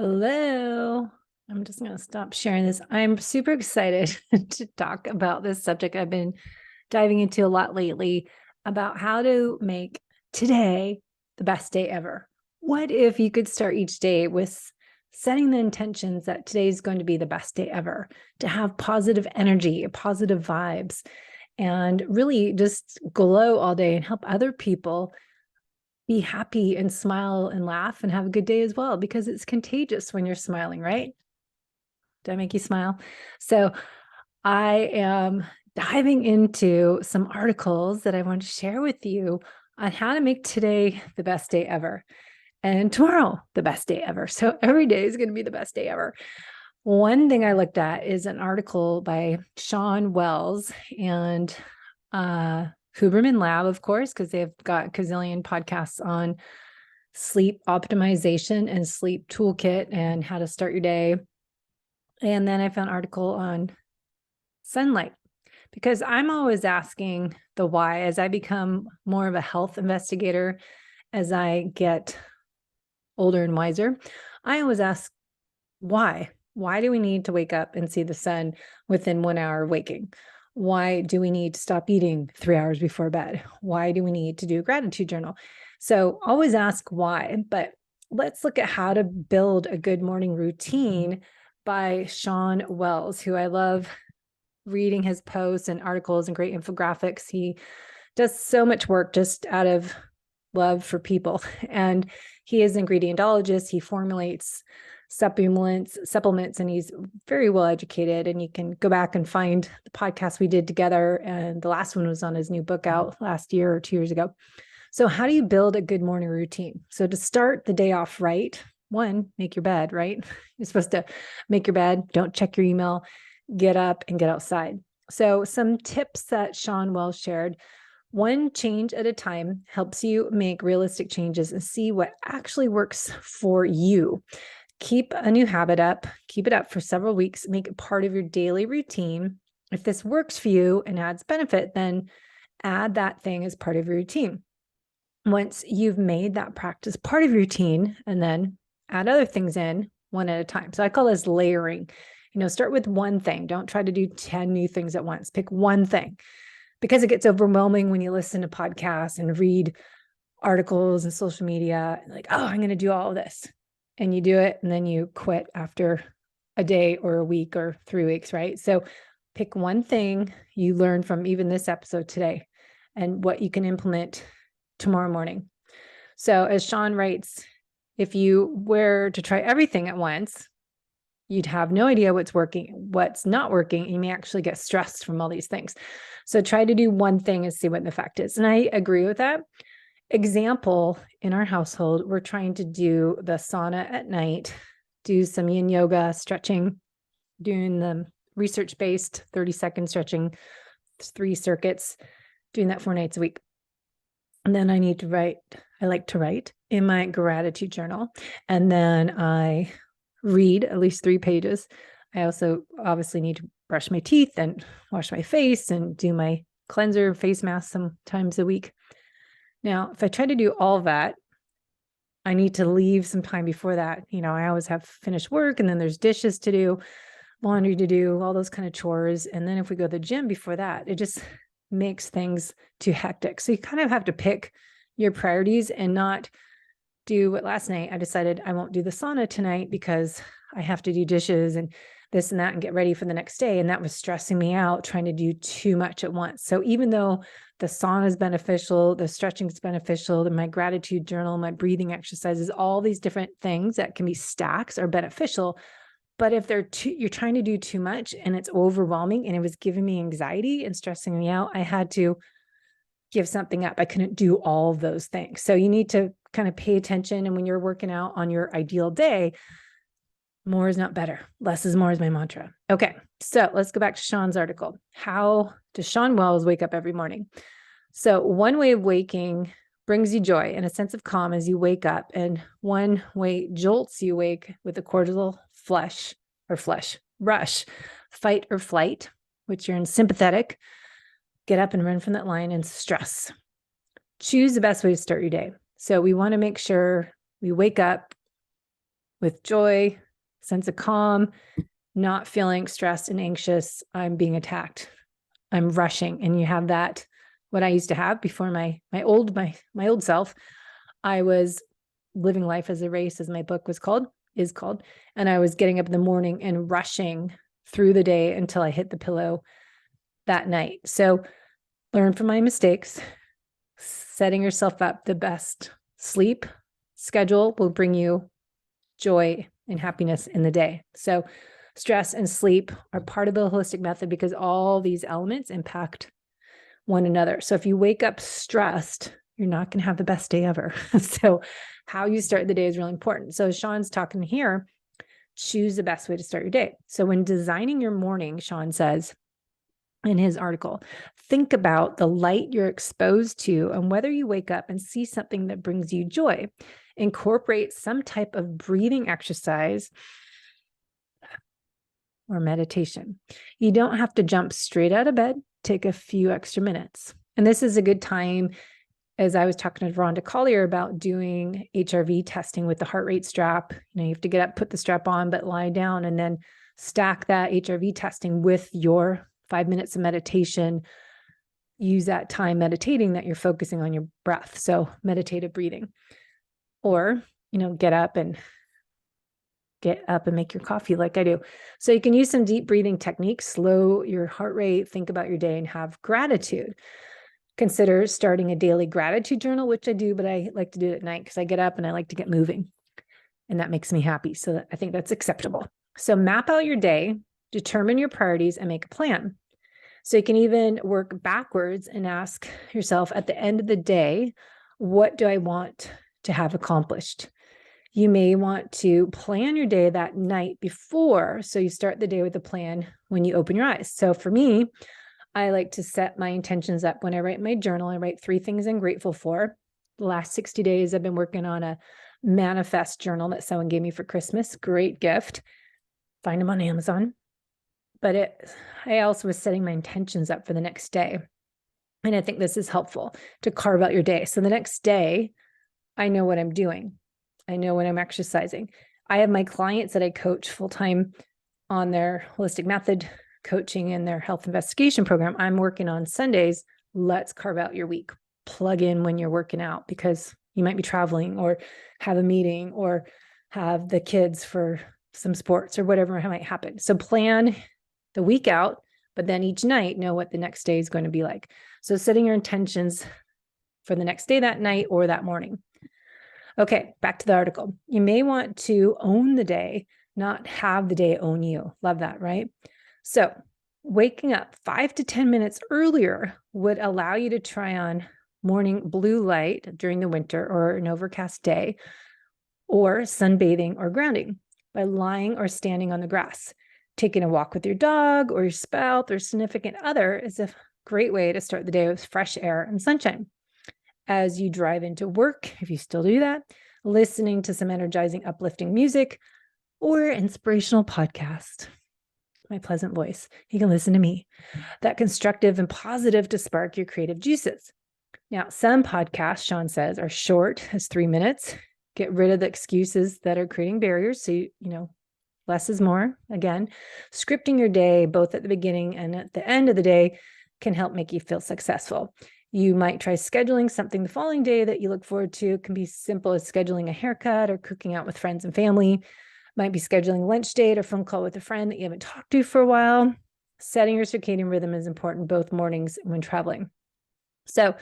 Hello. I'm just going to stop sharing this. I'm super excited to talk about this subject I've been diving into a lot lately about how to make today the best day ever. What if you could start each day with setting the intentions that today is going to be the best day ever, to have positive energy, positive vibes, and really just glow all day and help other people be happy and smile and laugh and have a good day as well, because it's contagious when you're smiling, right? Did I make you smile? So I am diving into some articles that I want to share with you on how to make today the best day ever and tomorrow the best day ever. So every day is going to be the best day ever. One thing I looked at is an article by Sean Wells and Huberman Lab, of course, because they've got a gazillion podcasts on sleep optimization and sleep toolkit and how to start your day. And then I found an article on sunlight, because I'm always asking the why as I become more of a health investigator, as I get older and wiser. I always ask why. Why do we need to wake up and see the sun within 1 hour of waking? Why do we need to stop eating 3 hours before bed? Why do we need to do a gratitude journal? So always ask why, but let's look at how to build a good morning routine by Sean Wells, who I love reading his posts and articles and great infographics. He does so much work just out of love for people. And he is an ingredientologist. He formulates supplements, and he's very well educated. And you can go back and find the podcast we did together. And the last one was on his new book out last year or 2 years ago. So how do you build a good morning routine? So to start the day off right, one, make your bed, right? You're supposed to make your bed, don't check your email, get up and get outside. So some tips that Sean Wells shared: one change at a time helps you make realistic changes and see what actually works for you. Keep a new habit up, keep it up for several weeks, make it part of your daily routine. If this works for you and adds benefit, then add that thing as part of your routine. Once you've made that practice part of your routine, and then add other things in one at a time. So I call this layering. Start with one thing. Don't try to do 10 new things at once. Pick one thing, because it gets overwhelming when you listen to podcasts and read articles and social media, like, oh, I'm going to do all of this. And you do it, and then you quit after a day or a week or 3 weeks, right? So pick one thing you learn from even this episode today and what you can implement tomorrow morning. So as Sean writes, if you were to try everything at once, you'd have no idea what's working, what's not working. And you may actually get stressed from all these things. So try to do one thing and see what the effect is. And I agree with that. Example, in our household, we're trying to do the sauna at night, do some yin yoga, stretching, doing the research-based 30-second stretching, 3 circuits, doing that 4 nights a week. And then I like to write in my gratitude journal. And then I read at least 3 pages. I also obviously need to brush my teeth and wash my face and do my cleanser face mask sometimes a week. Now, if I try to do all that, I need to leave some time before that. I always have finished work, and then there's dishes to do, laundry to do, all those kind of chores. And then if we go to the gym before that, it just makes things too hectic. So you kind of have to pick your priorities and not do what last night I decided I won't do the sauna tonight because I have to do dishes and this and that and get ready for the next day. And that was stressing me out, trying to do too much at once. So even though the sauna is beneficial, the stretching is beneficial, my gratitude journal, my breathing exercises, all these different things that can be stacks are beneficial. But if you're trying to do too much and it's overwhelming and it was giving me anxiety and stressing me out, I had to give something up. I couldn't do all of those things. So you need to kind of pay attention. And when you're working out on your ideal day, more is not better. Less is more is my mantra. Okay, so let's go back to Sean's article. How does Sean Wells wake up every morning? So one way of waking brings you joy and a sense of calm as you wake up. And one way jolts you awake with a cortisol flush, rush, fight or flight, which you're in sympathetic. Get up and run from that line, and stress. Choose the best way to start your day. So we want to make sure we wake up with joy, sense of calm, not feeling stressed and anxious. I'm being attacked. I'm rushing. And you have that, what I used to have before my old self. I was living life as a race, as my book is called. And I was getting up in the morning and rushing through the day until I hit the pillow that night. So learn from my mistakes. Setting yourself up the best sleep schedule will bring you joy and happiness in the day. So stress and sleep are part of the holistic method because all these elements impact one another. So if you wake up stressed, you're not going to have the best day ever. So how you start the day is really important. So Sean's talking here, choose the best way to start your day. So when designing your morning, Sean says in his article, think about the light you're exposed to and whether you wake up and see something that brings you joy. Incorporate some type of breathing exercise or meditation. You don't have to jump straight out of bed. Take a few extra minutes. And this is a good time, as I was talking to Rhonda Collier about doing HRV testing with the heart rate strap. You have to get up, put the strap on, but lie down and then stack that HRV testing with your 5 minutes of meditation. Use that time meditating that you're focusing on your breath. So meditative breathing. Or, get up and make your coffee like I do. So you can use some deep breathing techniques, slow your heart rate, think about your day, and have gratitude. Consider starting a daily gratitude journal, which I do, but I like to do it at night because I get up and I like to get moving. And that makes me happy. So I think that's acceptable. So map out your day, determine your priorities, and make a plan. So you can even work backwards and ask yourself at the end of the day, what do I want to have accomplished? You may want to plan your day that night before, so you start the day with a plan when you open your eyes. So for me, I like to set my intentions up when I write my journal. I write 3 things I'm grateful for. The last 60 days, I've been working on a manifest journal that someone gave me for Christmas. Great gift. Find them on Amazon. But I also was setting my intentions up for the next day. And I think this is helpful to carve out your day. So the next day, I know what I'm doing. I know when I'm exercising. I have my clients that I coach full-time on their holistic method coaching and their health investigation program. I'm working on Sundays. Let's carve out your week. Plug in when you're working out because you might be traveling or have a meeting or have the kids for some sports or whatever might happen. So plan the week out, but then each night know what the next day is going to be like. So setting your intentions for the next day, that night, or that morning. Okay, back to the article. You may want to own the day, not have the day own you. Love that, right? So waking up 5 to 10 minutes earlier would allow you to try on morning blue light during the winter or an overcast day, or sunbathing or grounding by lying or standing on the grass. Taking a walk with your dog or your spouse or significant other is a great way to start the day with fresh air and sunshine. As you drive into work, if you still do that, listening to some energizing, uplifting music or inspirational podcast. My pleasant voice. You can listen to me. That constructive and positive to spark your creative juices. Now, some podcasts, Sean says, are short as 3 minutes. Get rid of the excuses that are creating barriers. So, less is more. Again, scripting your day, both at the beginning and at the end of the day, can help make you feel successful. You might try scheduling something the following day that you look forward to. It can be simple as scheduling a haircut or cooking out with friends and family. Might be scheduling a lunch date or phone call with a friend that you haven't talked to for a while. Setting your circadian rhythm is important both mornings and when traveling. So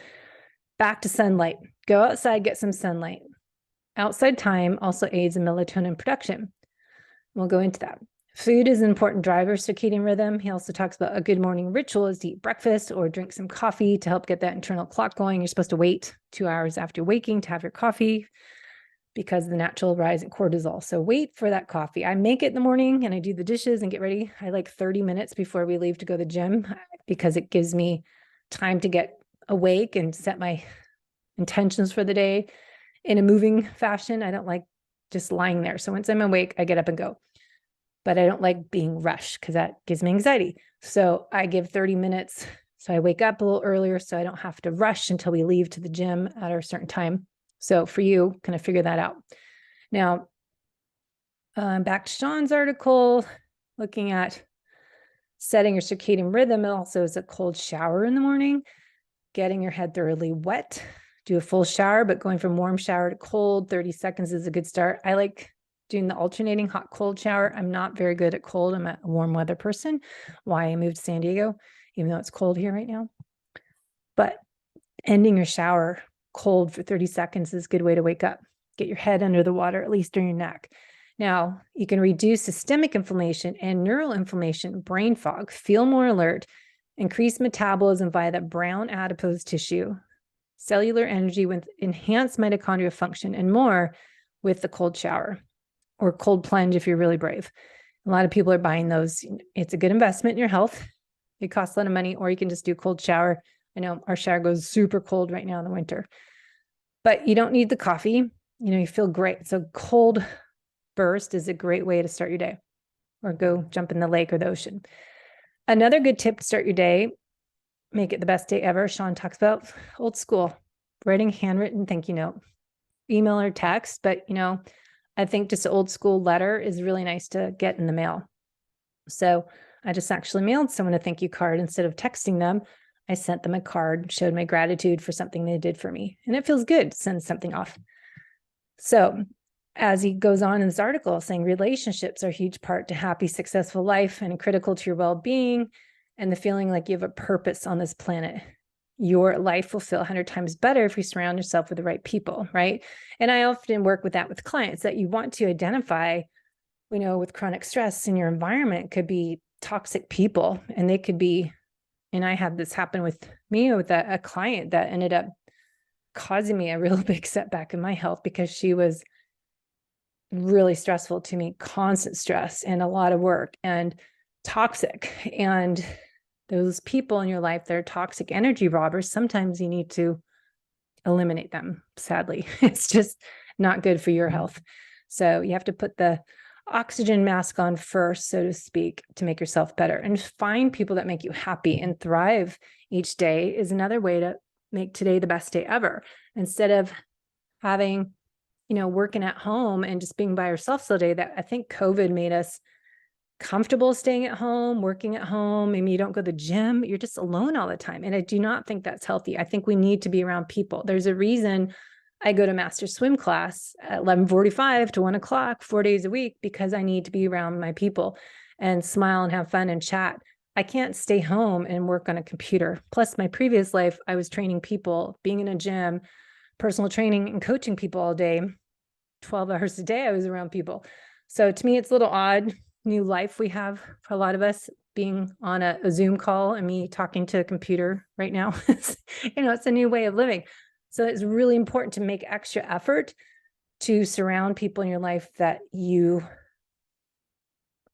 back to sunlight. Go outside, get some sunlight. Outside time also aids in melatonin production. We'll go into that. Food is an important driver of circadian rhythm. He also talks about a good morning ritual is to eat breakfast or drink some coffee to help get that internal clock going. You're supposed to wait 2 hours after waking to have your coffee because of the natural rise in cortisol. So wait for that coffee. I make it in the morning and I do the dishes and get ready. I like 30 minutes before we leave to go to the gym because it gives me time to get awake and set my intentions for the day in a moving fashion. I don't like just lying there. So once I'm awake, I get up and go. But I don't like being rushed because that gives me anxiety. So I give 30 minutes. So I wake up a little earlier so I don't have to rush until we leave to the gym at a certain time. So for you, kind of figure that out. Now, Back to Sean's article, looking at setting your circadian rhythm. It also is a cold shower in the morning, getting your head thoroughly wet. Do a full shower, but going from warm shower to cold, 30 seconds is a good start. I like doing the alternating hot cold shower. I'm not very good at cold. I'm a warm weather person. Why I moved to San Diego, even though it's cold here right now. But ending your shower cold for 30 seconds is a good way to wake up. Get your head under the water, at least during your neck. Now, you can reduce systemic inflammation and neural inflammation, brain fog, feel more alert, increase metabolism via the brown adipose tissue, cellular energy with enhanced mitochondrial function, and more with the cold shower or cold plunge if you're really brave. A lot of people are buying those. It's a good investment in your health. It costs a lot of money, or you can just do cold shower. I know our shower goes super cold right now in the winter, but you don't need the coffee. You feel great. So cold burst is a great way to start your day, or go jump in the lake or the ocean. Another good tip to start your day, make it the best day ever. Sean talks about old school, writing handwritten thank you note, email or text. But, I think just an old school letter is really nice to get in the mail. So I just actually mailed someone a thank you card. Instead of texting them, I sent them a card, showed my gratitude for something they did for me. And it feels good to send something off. So as he goes on in this article, saying relationships are a huge part to happy, successful life and critical to your well-being and the feeling like you have a purpose on this planet. Your life will feel 100 times better if you surround yourself with the right people, right? And I often work with that with clients, that you want to identify, with chronic stress in your environment could be toxic people, and they could be, and I had this happen with me with a client that ended up causing me a real big setback in my health because she was really stressful to me, constant stress and a lot of work and toxic. And those people in your life that are toxic energy robbers, sometimes you need to eliminate them. Sadly, it's just not good for your health. So you have to put the oxygen mask on first, so to speak, to make yourself better, and find people that make you happy and thrive each day is another way to make today the best day ever. Instead of having, working at home and just being by yourself all day, that I think COVID made us comfortable staying at home, working at home. Maybe you don't go to the gym, you're just alone all the time. And I do not think that's healthy. I think we need to be around people. There's a reason I go to master swim class at 11:45 to 1:00, 4 days a week, because I need to be around my people and smile and have fun and chat. I can't stay home and work on a computer. Plus, my previous life, I was training people, being in a gym, personal training and coaching people all day, 12 hours a day. I was around people. So to me, it's a little odd, new life we have for a lot of us, being on a Zoom call and me talking to a computer right now. It's a new way of living. So it's really important to make extra effort to surround people in your life that you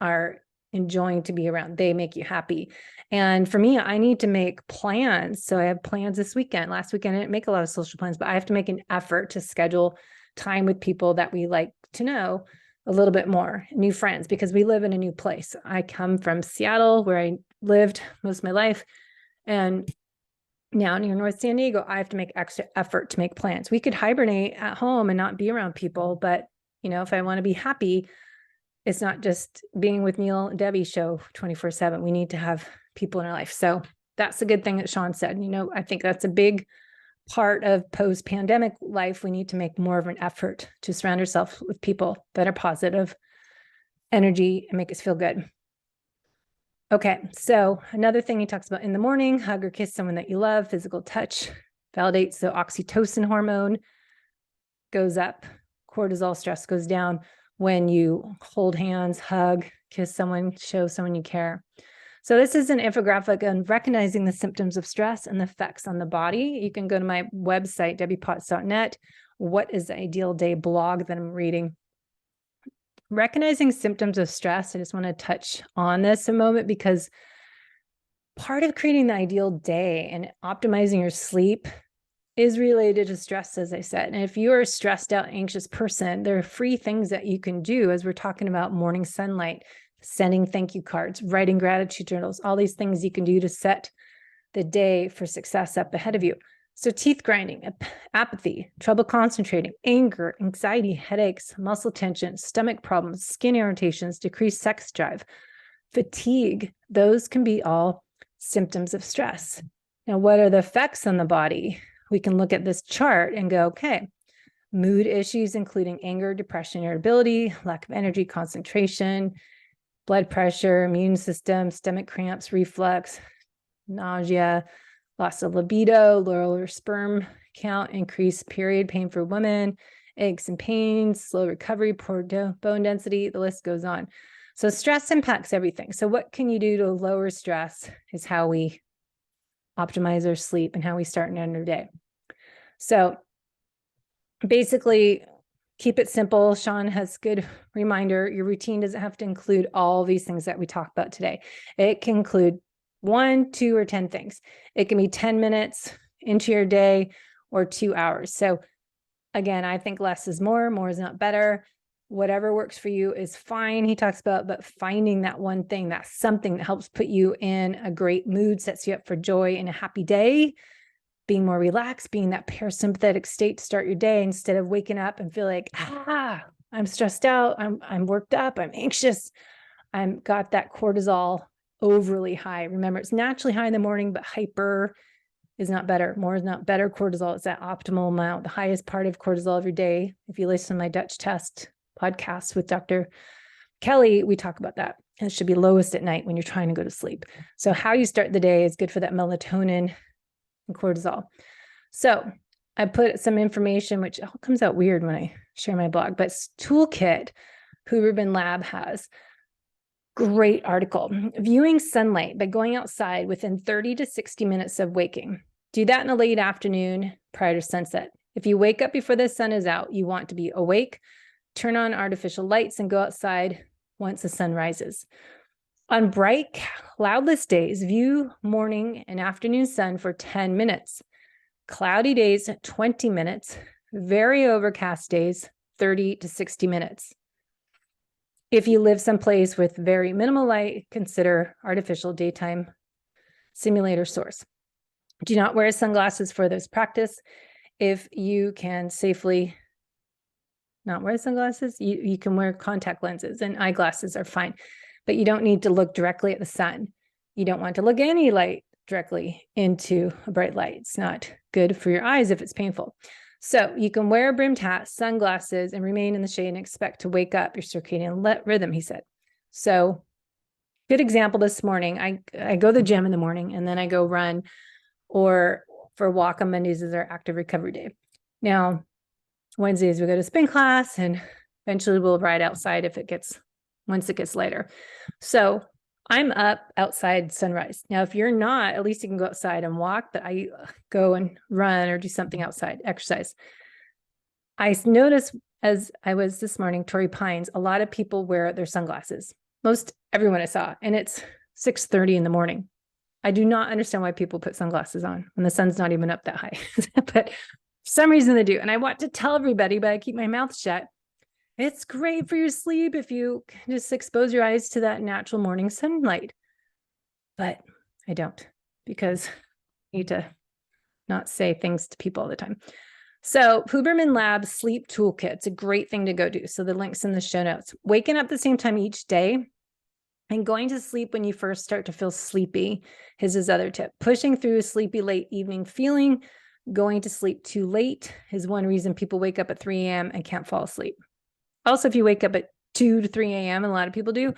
are enjoying to be around. They make you happy. And for me, I need to make plans. So I have plans this weekend. Last weekend, I didn't make a lot of social plans, but I have to make an effort to schedule time with people that we like to know a little bit more, new friends, because we live in a new place. I come from Seattle, where I lived most of my life. And now near North San Diego, I have to make extra effort to make plans. We could hibernate at home and not be around people. But, if I want to be happy, it's not just being with Neil and Debbie show 24/7. We need to have people in our life. So that's a good thing that Sean said. I think that's a big part of post-pandemic life. We need to make more of an effort to surround ourselves with people that are positive energy and make us feel good. Okay, so another thing he talks about in the morning, hug or kiss someone that you love. Physical touch validates the oxytocin hormone, goes up, cortisol stress goes down when you hold hands, hug, kiss someone, show someone you care. So this is an infographic on recognizing the symptoms of stress and the effects on the body. You can go to my website, debbiepotts.net. What is the ideal day blog that I'm reading? Recognizing symptoms of stress. I just want to touch on this a moment, because part of creating the ideal day and optimizing your sleep is related to stress, as I said. And if you're a stressed out, anxious person, there are free things that you can do, as we're talking about morning sunlight, sending thank you cards, writing gratitude journals, all these things you can do to set the day for success up ahead of you. So teeth grinding, apathy, trouble concentrating, anger, anxiety, headaches, muscle tension, stomach problems, skin irritations, decreased sex drive, fatigue, those can be all symptoms of stress. Now, what are the effects on the body? We can look at this chart and go, okay, mood issues, including anger, depression, irritability, lack of energy, concentration, blood pressure, immune system, stomach cramps, reflux, nausea, loss of libido, lower sperm count, increased period pain for women, aches and pains, slow recovery, poor bone density, the list goes on. So stress impacts everything. So what can you do to lower stress is how we optimize our sleep and how we start and end our day. So basically, keep it simple. Sean has good reminder. Your routine doesn't have to include all these things that we talked about today. It can include 1, 2, or 10 things. It can be 10 minutes into your day or 2 hours. So again, I think less is more is not better. Whatever works for you is fine, he talks about, but finding that one thing, that's something that helps put you in a great mood, sets you up for joy and a happy day, being more relaxed, being that parasympathetic state to start your day instead of waking up and feel like, I'm stressed out, I'm worked up, I'm anxious, I've got that cortisol overly high. Remember, it's naturally high in the morning, but hyper is not better. More is not better. Cortisol is that optimal amount, the highest part of cortisol of your day. If you listen to my Dutch test podcast with Dr. Kelly, we talk about that. And it should be lowest at night when you're trying to go to sleep. So how you start the day is good for that melatonin and cortisol. So I put some information, which all comes out weird when I share my blog, but toolkit Huberman Lab has. Great article. Viewing sunlight by going outside within 30 to 60 minutes of waking. Do that in the late afternoon prior to sunset. If you wake up before the sun is out, you want to be awake, turn on artificial lights, and go outside once the sun rises. On bright, cloudless days, view morning and afternoon sun for 10 minutes. Cloudy days, 20 minutes. Very overcast days, 30 to 60 minutes. If you live someplace with very minimal light, consider artificial daytime simulator source. Do not wear sunglasses for this practice. If you can safely not wear sunglasses, you can wear contact lenses, and eyeglasses are fine, but you don't need to look directly at the sun. You don't want to look any light directly into a bright light. It's not good for your eyes if it's painful. So you can wear a brimmed hat, sunglasses, and remain in the shade and expect to wake up your circadian rhythm, he said. So good example this morning. I go to the gym in the morning, and then I go run or for a walk on Mondays is our active recovery day. Now, Wednesdays we go to spin class, and eventually we'll ride outside once it gets later. So I'm up outside sunrise. Now, if you're not, at least you can go outside and walk, but I go and run or do something outside, exercise. I noticed as I was this morning, Torrey Pines, a lot of people wear their sunglasses. Most everyone I saw, and it's 6:30 in the morning. I do not understand why people put sunglasses on when the sun's not even up that high, but for some reason they do. And I want to tell everybody, but I keep my mouth shut. It's great for your sleep if you just expose your eyes to that natural morning sunlight. But I don't, because I need to not say things to people all the time. So Huberman Lab Sleep Toolkit, it's a great thing to go do. So the link's in the show notes. Waking up the same time each day and going to sleep when you first start to feel sleepy is his other tip. Pushing through a sleepy late evening feeling, going to sleep too late is one reason people wake up at 3 a.m. and can't fall asleep. Also, if you wake up at 2 to 3 a.m., and a lot of people do,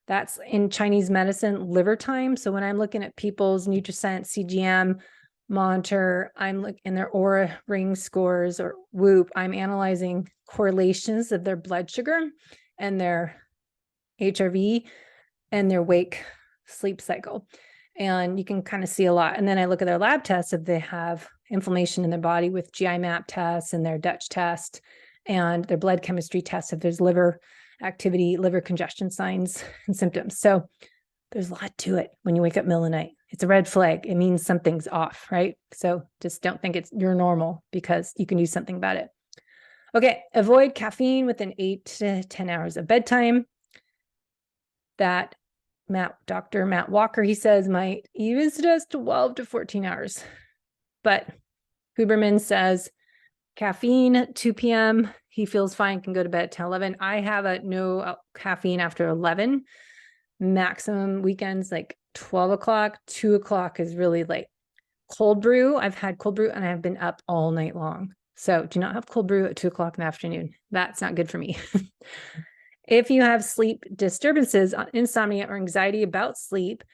that's in Chinese medicine, liver time. So when I'm looking at people's NutriSense CGM monitor, I'm looking in their Aura Ring scores or Whoop, I'm analyzing correlations of their blood sugar and their HRV and their wake sleep cycle. And you can kind of see a lot. And then I look at their lab tests if they have inflammation in their body with GI map tests and their Dutch test and their blood chemistry tests if there's liver activity, liver congestion signs and symptoms. So there's a lot to it when you wake up middle of the night. It's a red flag. It means something's off, right? So just don't think you're normal, because you can do something about it. Okay, avoid caffeine within 8 to 10 hours of bedtime. That Dr. Matt Walker, he says, might even suggest 12 to 14 hours. But Huberman says caffeine, 2 p.m. He feels fine, can go to bed at 10, 11. I have a no caffeine after 11. Maximum weekends, like 12 o'clock, 2 o'clock is really late. Cold brew, I've had cold brew and I've been up all night long. So do not have cold brew at 2 o'clock in the afternoon. That's not good for me. If you have sleep disturbances, insomnia, or anxiety about sleep,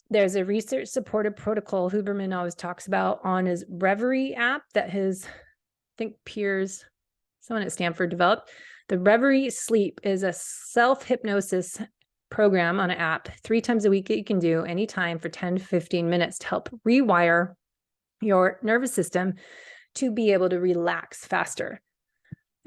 there's a research supported protocol Huberman always talks about on his Reverie app that his, I think, peers, someone at Stanford developed. The Reverie Sleep is a self-hypnosis program on an app 3 times a week that you can do anytime for 10 to 15 minutes to help rewire your nervous system to be able to relax faster.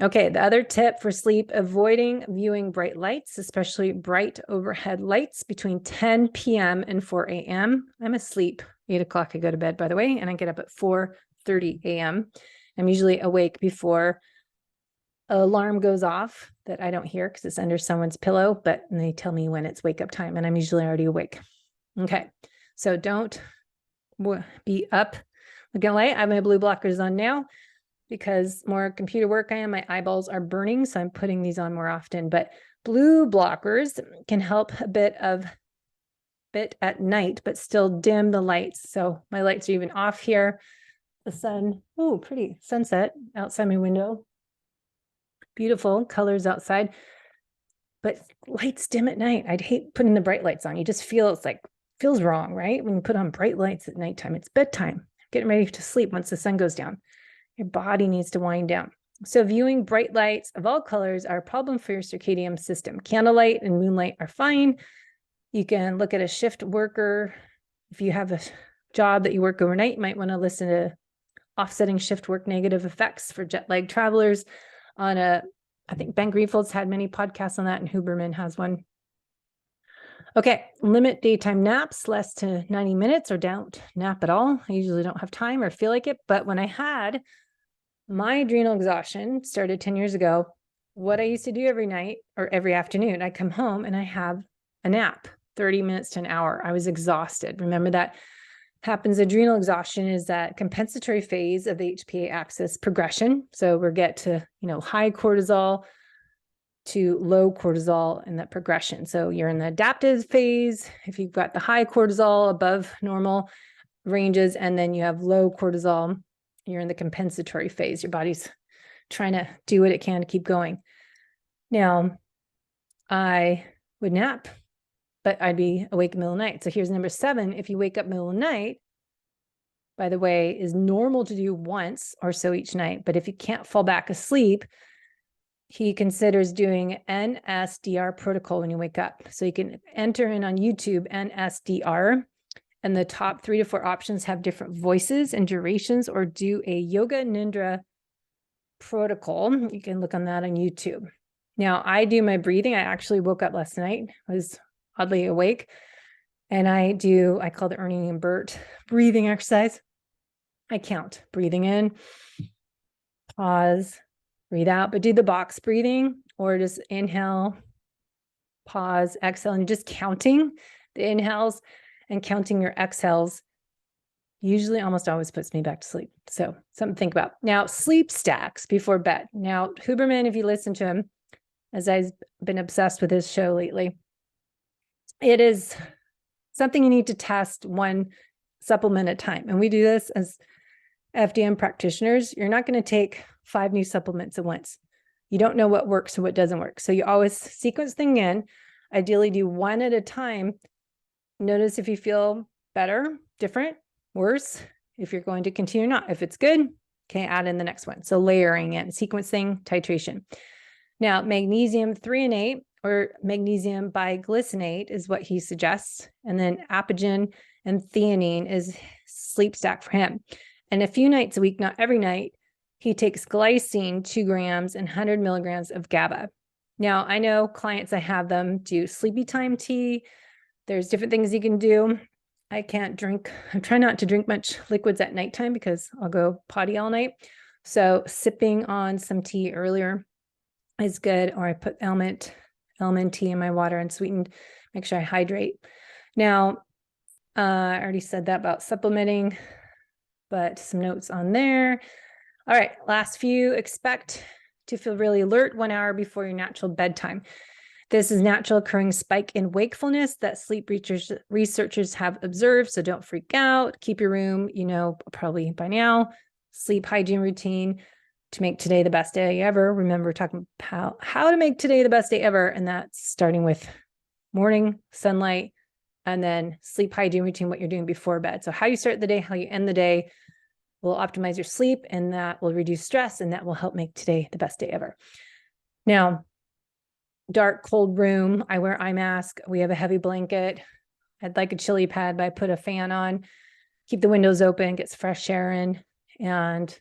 Okay, the other tip for sleep, avoiding viewing bright lights, especially bright overhead lights between 10 p.m. and 4 a.m. I'm asleep 8 o'clock. I go to bed, by the way, and I get up at 4:30 a.m. I'm usually awake before an alarm goes off that I don't hear because it's under someone's pillow, but they tell me when it's wake up time and I'm usually already awake. Okay, so don't be up looking at light. I have my blue blockers on now because more computer work I am, my eyeballs are burning, so I'm putting these on more often. But blue blockers can help a bit at night, but still dim the lights. So my lights are even off here. The sun, oh, pretty sunset outside my window. Beautiful colors outside, but lights dim at night. I'd hate putting the bright lights on. You just feel feels wrong, right? When you put on bright lights at nighttime, it's bedtime, getting ready to sleep once the sun goes down. Your body needs to wind down. So viewing bright lights of all colors are a problem for your circadian system. Candlelight and moonlight are fine. You can look at a shift worker. If you have a job that you work overnight, you might want to listen to offsetting shift work negative effects for jet lag travelers I think Ben Greenfield's had many podcasts on that, and Huberman has one. Okay, limit daytime naps, less to 90 minutes, or don't nap at all. I usually don't have time or feel like it, but when I had my adrenal exhaustion started 10 years ago, what I used to do every night or every afternoon, I come home and I have a nap, 30 minutes to an hour. I was exhausted. Remember that happens. Adrenal exhaustion is that compensatory phase of the HPA axis progression. So we get to, high cortisol to low cortisol in that progression. So you're in the adaptive phase. If you've got the high cortisol above normal ranges, and then you have low cortisol, you're in the compensatory phase. Your body's trying to do what it can to keep going. Now, I would nap, but I'd be awake in the middle of the night. So here's number 7. If you wake up middle of the night, by the way, is normal to do once or so each night. But if you can't fall back asleep, he considers doing NSDR protocol when you wake up. So you can enter in on YouTube NSDR, and the top 3 to 4 options have different voices and durations, or do a yoga nidra protocol. You can look on that on YouTube. Now, I do my breathing. I actually woke up last night. I was oddly awake. And I call the Ernie and Bert breathing exercise. I count breathing in, pause, breathe out, but do the box breathing, or just inhale, pause, exhale, and just counting the inhales and counting your exhales usually almost always puts me back to sleep. So something to think about. Now, sleep stacks before bed. Now, Huberman, if you listen to him, as I've been obsessed with his show lately, it is something you need to test one supplement at a time. And we do this as FDN practitioners. You're not going to take 5 new supplements at once. You don't know what works and what doesn't work. So you always sequence things in, ideally do one at a time. Notice if you feel better, different, worse, if you're going to continue or not. If it's good, okay, add in the next one. So layering in, sequencing, titration. Now, magnesium threonate or magnesium biglycinate is what he suggests. And then apigen and theanine is sleep stack for him. And a few nights a week, not every night, he takes glycine, 2 grams, and 100 milligrams of GABA. Now, I know clients, I have them do sleepy time tea. There's different things you can do. I can't drink. I try not to drink much liquids at nighttime because I'll go potty all night. So sipping on some tea earlier is good. Or I put almond tea in my water and sweetened, make sure I hydrate. Now, I already said that about supplementing. but some notes on there. All right, last few. Expect to feel really alert 1 hour before your natural bedtime. This is natural occurring spike in wakefulness that sleep researchers have observed, so don't freak out. Keep your room, probably by now, sleep hygiene routine to make today the best day ever. Remember, talking about how to make today the best day ever, and that's starting with morning sunlight and then sleep hygiene routine, what you're doing before bed. So how you start the day, how you end the day will optimize your sleep, and that will reduce stress, and that will help make today the best day ever. Now, dark, cold room. I wear eye mask. We have a heavy blanket. I'd like a chili pad, but I put a fan on, keep the windows open, gets fresh air in. And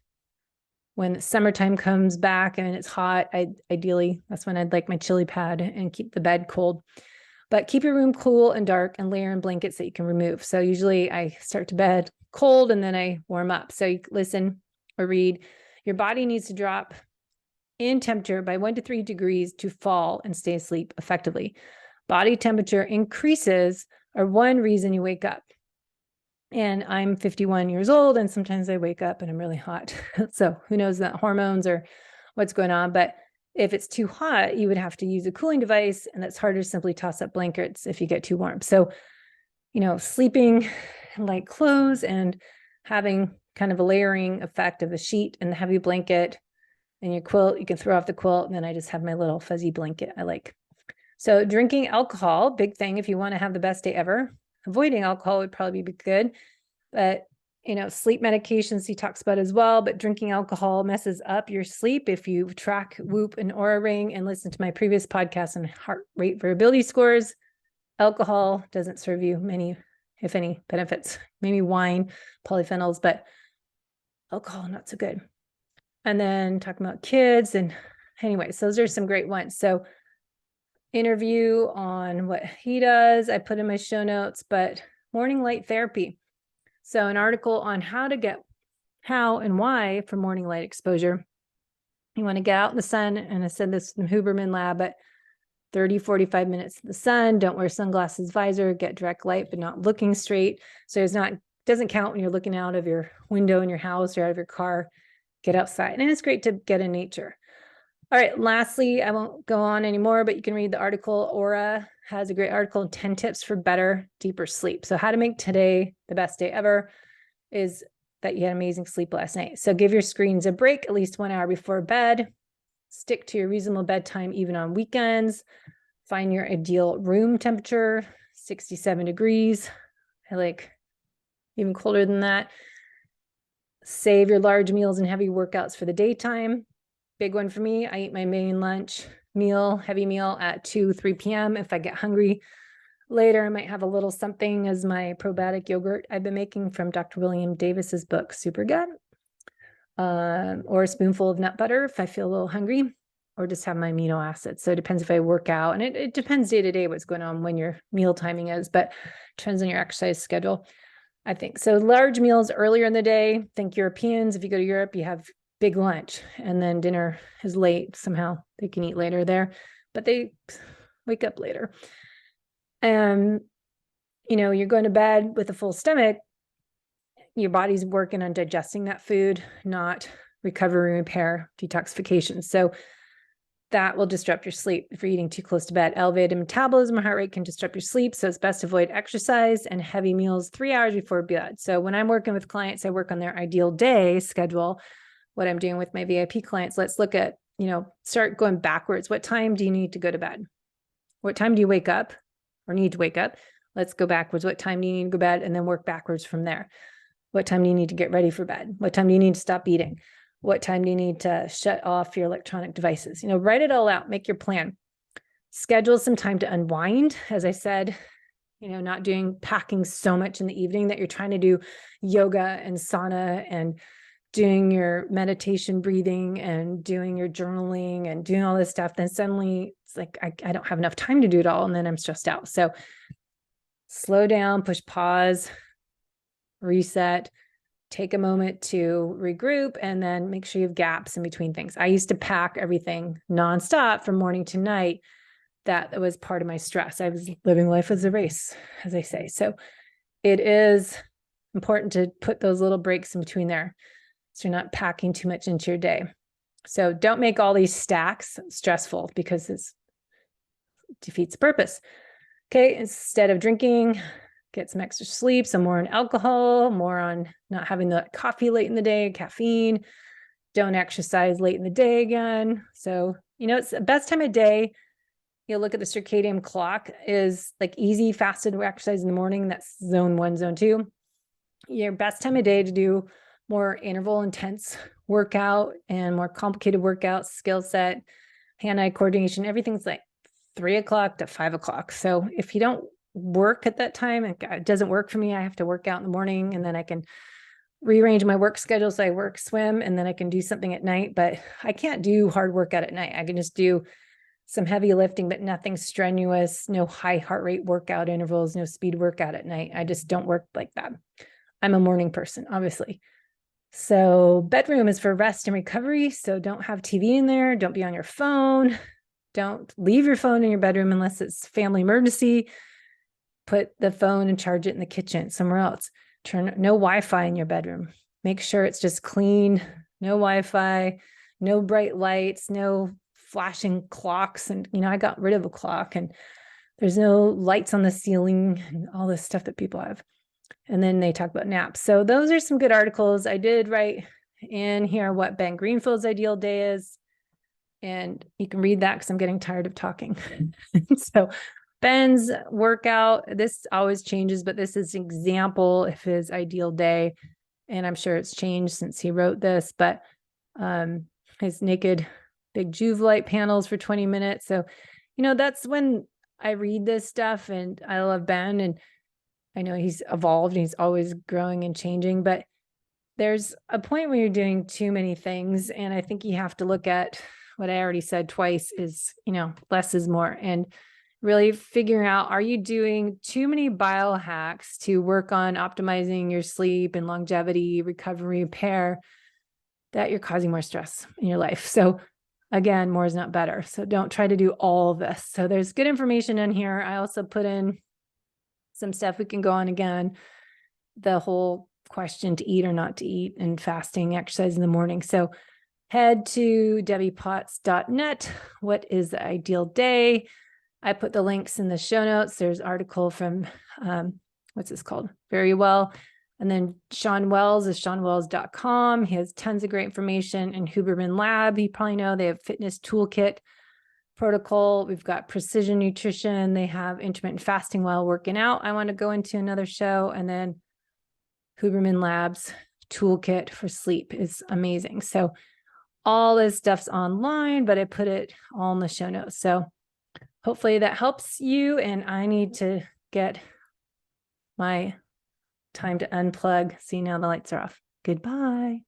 when the summertime comes back and it's hot, ideally, that's when I'd like my chili pad and keep the bed cold. But keep your room cool and dark and layer in blankets that you can remove. So usually I start to bed cold and then I warm up. So you listen or read. Your body needs to drop in temperature by 1 to 3 degrees to fall and stay asleep effectively. Body temperature increases are one reason you wake up. And I'm 51 years old, and sometimes I wake up and I'm really hot. So who knows that hormones or what's going on. But if it's too hot, you would have to use a cooling device, and that's harder to simply toss up blankets if you get too warm. So, sleeping in light clothes and having kind of a layering effect of a sheet and the heavy blanket and your quilt, you can throw off the quilt, and then I just have my little fuzzy blanket I like. So drinking alcohol, big thing if you want to have the best day ever. Avoiding alcohol would probably be good, but sleep medications he talks about as well, but drinking alcohol messes up your sleep. If you track Whoop and Oura Ring and listen to my previous podcast on heart rate variability scores, alcohol doesn't serve you many, if any, benefits. Maybe wine, polyphenols, but alcohol, not so good. And then talking about kids, and anyways, those are some great ones. So interview on what he does, I put in my show notes, but morning light therapy. So an article on how and why for morning light exposure. You want to get out in the sun, and I said this in the Huberman lab, but 30, 45 minutes in the sun, don't wear sunglasses, visor, get direct light, but not looking straight. So doesn't count when you're looking out of your window in your house or out of your car. Get outside. And it's great to get in nature. All right, lastly, I won't go on anymore, but you can read the article. Aura has a great article, 10 tips for better, deeper sleep. So how to make today the best day ever is that you had amazing sleep last night. So give your screens a break at least 1 hour before bed. Stick to your reasonable bedtime, even on weekends. Find your ideal room temperature, 67 degrees. I like even colder than that. Save your large meals and heavy workouts for the daytime. Big one for me, I eat my main lunch heavy meal at 2, 3 p.m. If I get hungry later, I might have a little something as my probiotic yogurt I've been making from Dr. William Davis's book, Super Gut, or a spoonful of nut butter if I feel a little hungry, or just have my amino acids. So it depends if I work out, and it depends day to day what's going on when your meal timing is, but it depends on your exercise schedule, I think. So large meals earlier in the day. Think Europeans. If you go to Europe, you have big lunch and then dinner is late. Somehow they can eat later there, but they wake up later. And, you're going to bed with a full stomach. Your body's working on digesting that food, not recovery, repair, detoxification. So that will disrupt your sleep if you're eating too close to bed. Elevated metabolism or heart rate can disrupt your sleep. So it's best to avoid exercise and heavy meals 3 hours before bed. So when I'm working with clients, I work on their ideal day schedule. What I'm doing with my VIP clients, let's look at, start going backwards. What time do you need to go to bed? What time do you wake up or need to wake up? Let's go backwards. What time do you need to go to bed? And then work backwards from there. What time do you need to get ready for bed? What time do you need to stop eating? What time do you need to shut off your electronic devices? Write it all out, make your plan. Schedule some time to unwind. As I said, not packing so much in the evening that you're trying to do yoga and sauna and doing your meditation breathing and doing your journaling and doing all this stuff. Then suddenly it's like, I don't have enough time to do it all. And then I'm stressed out. So slow down, push pause, reset, take a moment to regroup, and then make sure you have gaps in between things. I used to pack everything nonstop from morning to night. That was part of my stress. I was living life as a race, as I say. So it is important to put those little breaks in between there so you're not packing too much into your day. So don't make all these stacks stressful because it defeats the purpose. Okay, instead of drinking, get some extra sleep, some more on alcohol, more on not having the coffee late in the day, caffeine. Don't exercise late in the day again. So, it's the best time of day. You'll look at the circadian clock is like easy, fasted exercise in the morning. That's zone 1, zone 2. Your best time of day to do more interval intense workout and more complicated workouts, skill set, hand-eye coordination, everything's like 3 o'clock to 5 o'clock. So if you don't work at that time, it doesn't work for me. I have to work out in the morning and then I can rearrange my work schedule. So I work, swim, and then I can do something at night, but I can't do hard workout at night. I can just do some heavy lifting, but nothing strenuous, no high heart rate workout intervals, no speed workout at night. I just don't work like that. I'm a morning person, obviously. So bedroom is for rest and recovery. So don't have TV in there. Don't be on your phone. Don't leave your phone in your bedroom unless it's family emergency. Put the phone and charge it in the kitchen, somewhere else. No Wi-Fi in your bedroom. Make sure it's just clean, no Wi-Fi, no bright lights, no flashing clocks. And, I got rid of a clock and there's no lights on the ceiling and all this stuff that people have. And then they talk about naps. So those are some good articles. I did write in here what Ben Greenfield's ideal day is. And you can read that because I'm getting tired of talking. So Ben's workout, this always changes, but this is an example of his ideal day. And I'm sure it's changed since he wrote this, but his naked big Juve light panels for 20 minutes. So, that's when I read this stuff and I love Ben and I know he's evolved and he's always growing and changing, but there's a point when you're doing too many things. And I think you have to look at what I already said twice is, less is more. And really figuring out, are you doing too many biohacks to work on optimizing your sleep and longevity, recovery, repair, that you're causing more stress in your life? So again, more is not better. So don't try to do all of this. So there's good information in here. I also put in some stuff we can go on again, the whole question to eat or not to eat and fasting, exercise in the morning. So head to debbiepotts.net. What is the ideal day? I put the links in the show notes. There's an article from, what's this called? Very Well. And then Sean Wells is seanwells.com. He has tons of great information. And Huberman Lab, you probably know, they have fitness toolkit protocol. We've got precision nutrition. They have intermittent fasting while working out. I want to go into another show. And then Huberman Labs toolkit for sleep is amazing. So all this stuff's online, but I put it all in the show notes. So hopefully that helps you. And I need to get my time to unplug. See, now the lights are off. Goodbye.